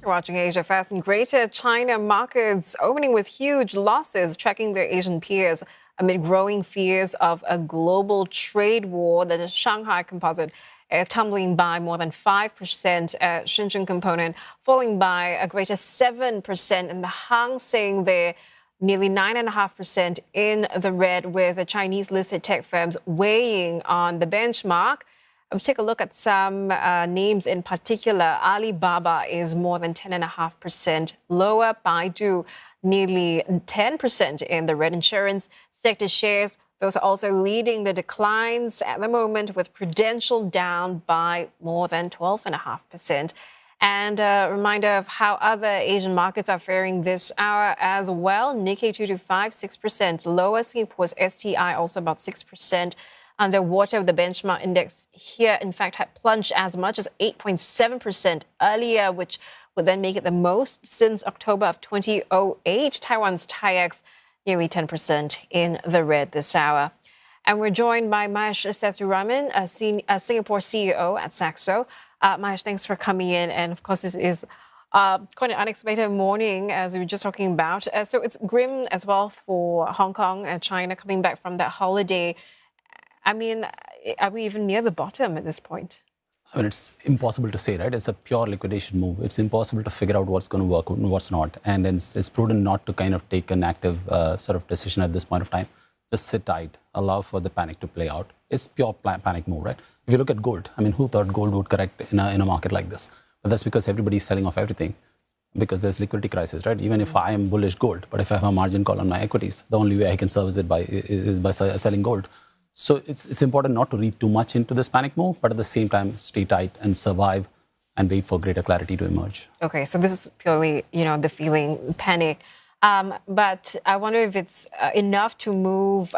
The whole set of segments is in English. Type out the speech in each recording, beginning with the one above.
Watching Asia Fast and Greater China markets opening with huge losses, tracking their Asian peers amid growing fears of a global trade war. The Shanghai Composite tumbling by more than 5%, Shenzhen Component falling by a greater 7%, and the Hang Seng there nearly 9.5% in the red, with the Chinese listed tech firms weighing on the benchmark. Let's take a look at some names in particular. Alibaba is more than 10.5% lower. Baidu nearly 10% in the red. Insurance sector shares, those are also leading the declines at the moment, with Prudential down by more than 12.5%. And a reminder of how other Asian markets are faring this hour as well. Nikkei 225, 6% lower. Singapore's STI also about 6% underwater. The benchmark index here, in fact, had plunged as much as 8.7% earlier, which would then make it the most since October of 2008. Taiwan's TAIEX nearly 10% in the red this hour. And we're joined by Mahesh Sethuraman, a Singapore CEO at Saxo. Mahesh, thanks for coming in. And of course, this is quite an unexpected morning, as we were just talking about. So it's grim as well for Hong Kong and China coming back from that holiday. I mean, are we even near the bottom at this point? I mean, it's impossible to say, right? It's a pure liquidation move. It's impossible to figure out what's going to work and what's not. And it's prudent not to kind of take an active sort of decision at this point of time. Just sit tight, allow for the panic to play out. It's pure panic move, right? If you look at gold, I mean, who thought gold would correct in a market like this? But that's because everybody's selling off everything, because there's liquidity crisis, right? Even if I am bullish gold, but if I have a margin call on my equities, the only way I can service it is by selling gold. So it's important not to read too much into this panic move, but at the same time, stay tight and survive and wait for greater clarity to emerge. Okay, so this is purely, the feeling, panic. But I wonder if it's enough to move,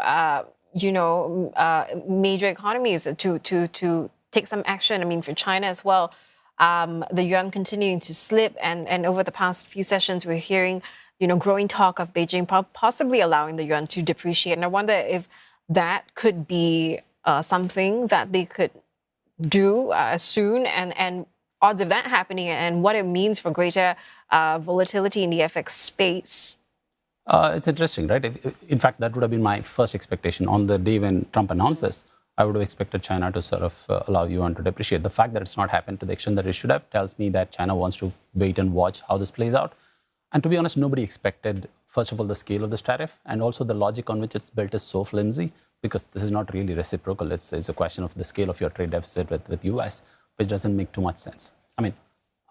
major economies to take some action. I mean, for China as well, the yuan continuing to slip. And over the past few sessions, we're hearing, growing talk of Beijing possibly allowing the yuan to depreciate. And I wonder if that could be something that they could do soon, and odds of that happening, and what it means for greater volatility in the FX space. It's interesting, right? In fact, that would have been my first expectation. On the day when Trump announces, I would have expected China to sort of allow yuan to depreciate. The fact that it's not happened to the extent that it should have tells me that China wants to wait and watch how this plays out. And to be honest, nobody expected, first of all, the scale of this tariff, and also the logic on which it's built is so flimsy, because this is not really reciprocal. It's a question of the scale of your trade deficit with US, which doesn't make too much sense. I mean,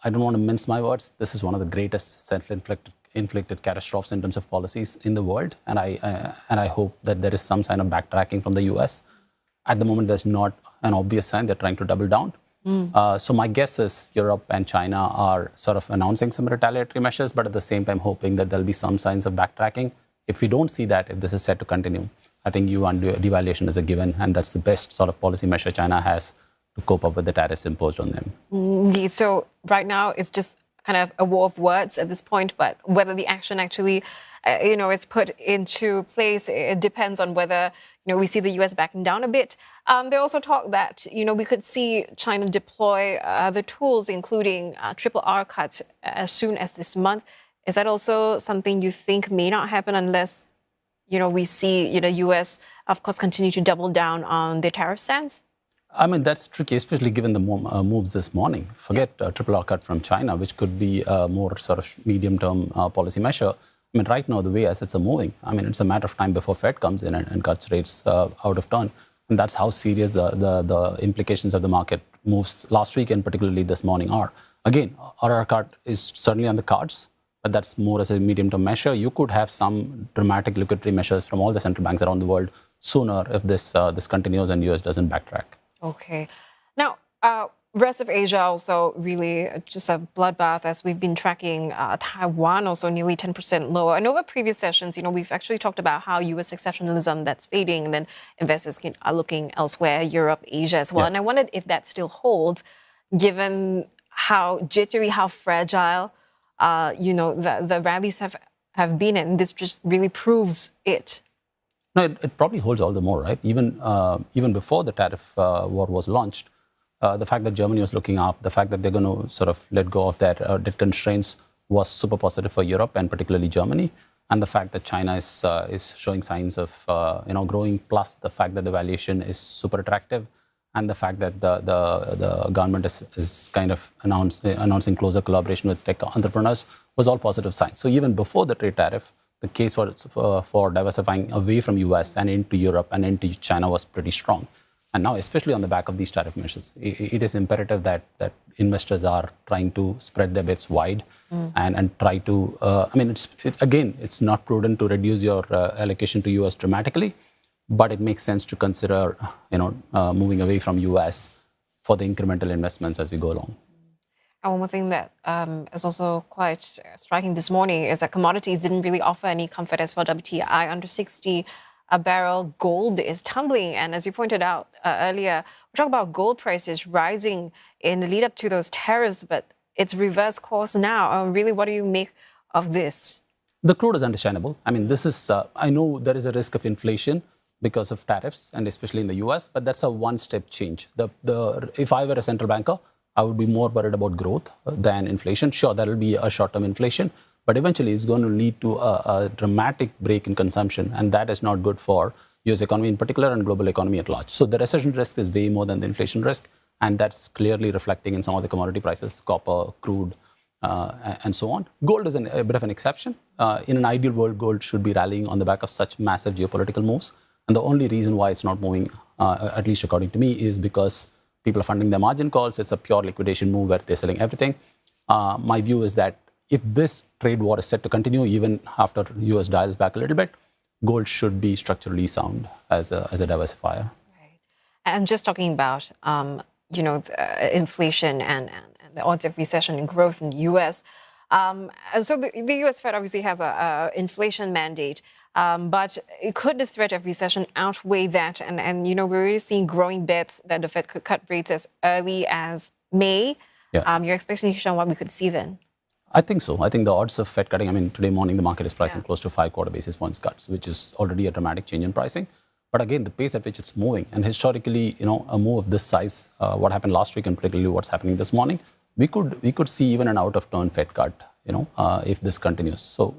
I don't want to mince my words. This is one of the greatest self-inflicted catastrophes in terms of policies in the world, and I hope that there is some sign of backtracking from the US. At the moment, there's not an obvious sign. They're trying to double down. So my guess is Europe and China are sort of announcing some retaliatory measures, but at the same time hoping that there'll be some signs of backtracking. If we don't see that, if this is set to continue, I think yuan devaluation is a given, and that's the best sort of policy measure China has to cope up with the tariffs imposed on them. So right now, it's just kind of a war of words at this point, but whether the action actually, is put into place, it depends on whether, we see the US backing down a bit. They also talk that, we could see China deploy other tools, including triple R cuts as soon as this month. Is that also something you think may not happen unless, we see, US, of course, continue to double down on their tariff stance? I mean, that's tricky, especially given the moves this morning. Forget triple R cut from China, which could be a more sort of medium-term policy measure. I mean, right now, the way assets are moving, I mean, it's a matter of time before Fed comes in and cuts rates out of turn. And that's how serious the implications of the market moves last week and particularly this morning are. Again, RR cut is certainly on the cards, but that's more as a medium-term measure. You could have some dramatic liquidity measures from all the central banks around the world sooner if this continues and US doesn't backtrack. Okay. Now, rest of Asia also really just a bloodbath, as we've been tracking Taiwan also nearly 10% lower. And over previous sessions, we've actually talked about how US exceptionalism that's fading, and then investors are looking elsewhere, Europe, Asia as well. Yeah. And I wondered if that still holds, given how jittery, how fragile, the rallies have been, and this just really proves it. No, it probably holds all the more, right? Even before the tariff war was launched, the fact that Germany was looking up, the fact that they're going to sort of let go of their debt constraints was super positive for Europe and particularly Germany. And the fact that China is showing signs of growing, plus the fact that the valuation is super attractive, and the fact that the government is kind of announcing closer collaboration with tech entrepreneurs was all positive signs. So even before the trade tariff, the case for diversifying away from US and into Europe and into China was pretty strong. And now, especially on the back of these tariff measures, it is imperative that investors are trying to spread their bets wide and try to, it's not prudent to reduce your allocation to US dramatically, but it makes sense to consider, moving away from US for the incremental investments as we go along. And one more thing that is also quite striking this morning is that commodities didn't really offer any comfort as well. WTI under 60 a barrel. Gold is tumbling. And as you pointed out earlier, we talk about gold prices rising in the lead up to those tariffs, but it's reverse course now. Really, what do you make of this? The crude is understandable. I mean, this is, I know there is a risk of inflation because of tariffs, and especially in the US, but that's a one-step change. If I were a central banker, I would be more worried about growth than inflation. Sure, there will be a short-term inflation, but eventually it's going to lead to a dramatic break in consumption, and that is not good for US economy in particular and global economy at large. So the recession risk is way more than the inflation risk, and that's clearly reflecting in some of the commodity prices, copper, crude, and so on. Gold is a bit of an exception. In an ideal world, gold should be rallying on the back of such massive geopolitical moves. And the only reason why it's not moving, at least according to me, is because people are funding their margin calls. It's a pure liquidation move where they're selling everything. My view is that if this trade war is set to continue, even after US dials back a little bit, gold should be structurally sound as a diversifier. Right. And just talking about, inflation and the odds of recession and growth in the US. And so the US Fed obviously has an inflation mandate. But could the threat of recession outweigh that? And we're really seeing growing bets that the Fed could cut rates as early as May. Yeah. Your expectation on what we could see then? I think so. I think the odds of Fed cutting, today morning the market is pricing close to 5 quarter basis points cuts, which is already a dramatic change in pricing. But again, the pace at which it's moving, and historically, a move of this size, what happened last week and particularly what's happening this morning, we could see even an out-of-turn Fed cut, if this continues. So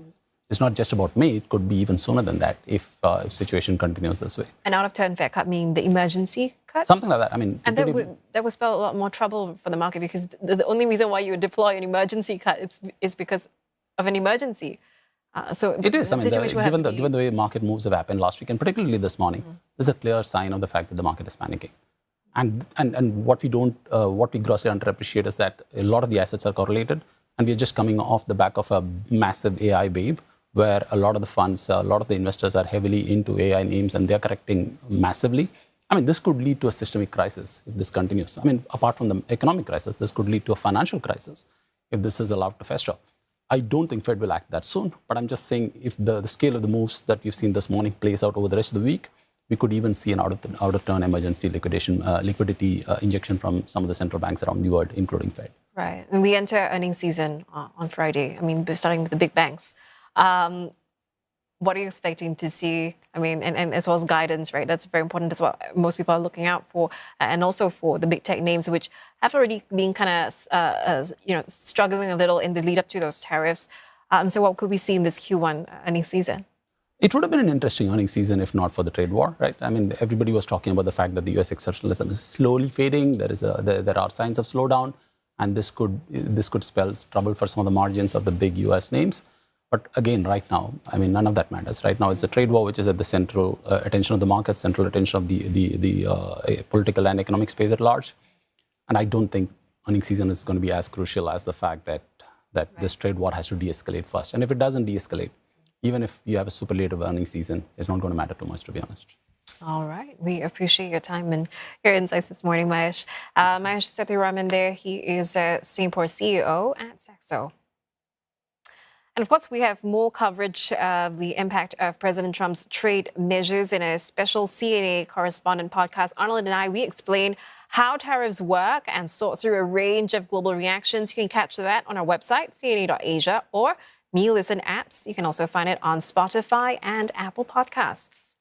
it's not just about May, it could be even sooner than that if situation continues this way. An out-of-turn Fed cut meaning the emergency cut? Something like that. And that would spell a lot more trouble for the market, because the only reason why you would deploy an emergency cut is because of an emergency. So it is. Given the way market moves have happened last week, and particularly this morning, there's a clear sign of the fact that the market is panicking. And what we grossly underappreciate is that a lot of the assets are correlated, and we're just coming off the back of a massive AI wave, where a lot of the funds, a lot of the investors are heavily into AI names, and they're correcting massively. This could lead to a systemic crisis if this continues. Apart from the economic crisis, this could lead to a financial crisis if this is allowed to fester. I don't think Fed will act that soon, but I'm just saying if the scale of the moves that we've seen this morning plays out over the rest of the week, we could even see an out-of-turn emergency liquidity injection from some of the central banks around the world, including Fed. Right. And we enter earnings season on Friday. Starting with the big banks. What are you expecting to see? And as well as guidance, right? That's very important as well. Most people are looking out for, and also for the big tech names, which have already been kind of, struggling a little in the lead up to those tariffs. So what could we see in this Q1 earnings season? It would have been an interesting earnings season if not for the trade war, right? Everybody was talking about the fact that the US exceptionalism is slowly fading. There are signs of slowdown, and this could spell trouble for some of the margins of the big US names. But again, right now, none of that matters. Right now, it's a trade war which is at the central attention of the markets, central attention of the political and economic space at large. And I don't think earnings season is going to be as crucial as the fact that this trade war has to de-escalate first. And if it doesn't de-escalate, even if you have a superlative earnings season, it's not going to matter too much, to be honest. All right. We appreciate your time and your insights this morning, Mahesh. Mahesh Sethiaraman there. He is Singapore CEO at Saxo. And of course, we have more coverage of the impact of President Trump's trade measures in a special CNA correspondent podcast. Arnold and I, we explain how tariffs work and sort through a range of global reactions. You can catch that on our website, cna.asia, or Me Listen apps. You can also find it on Spotify and Apple Podcasts.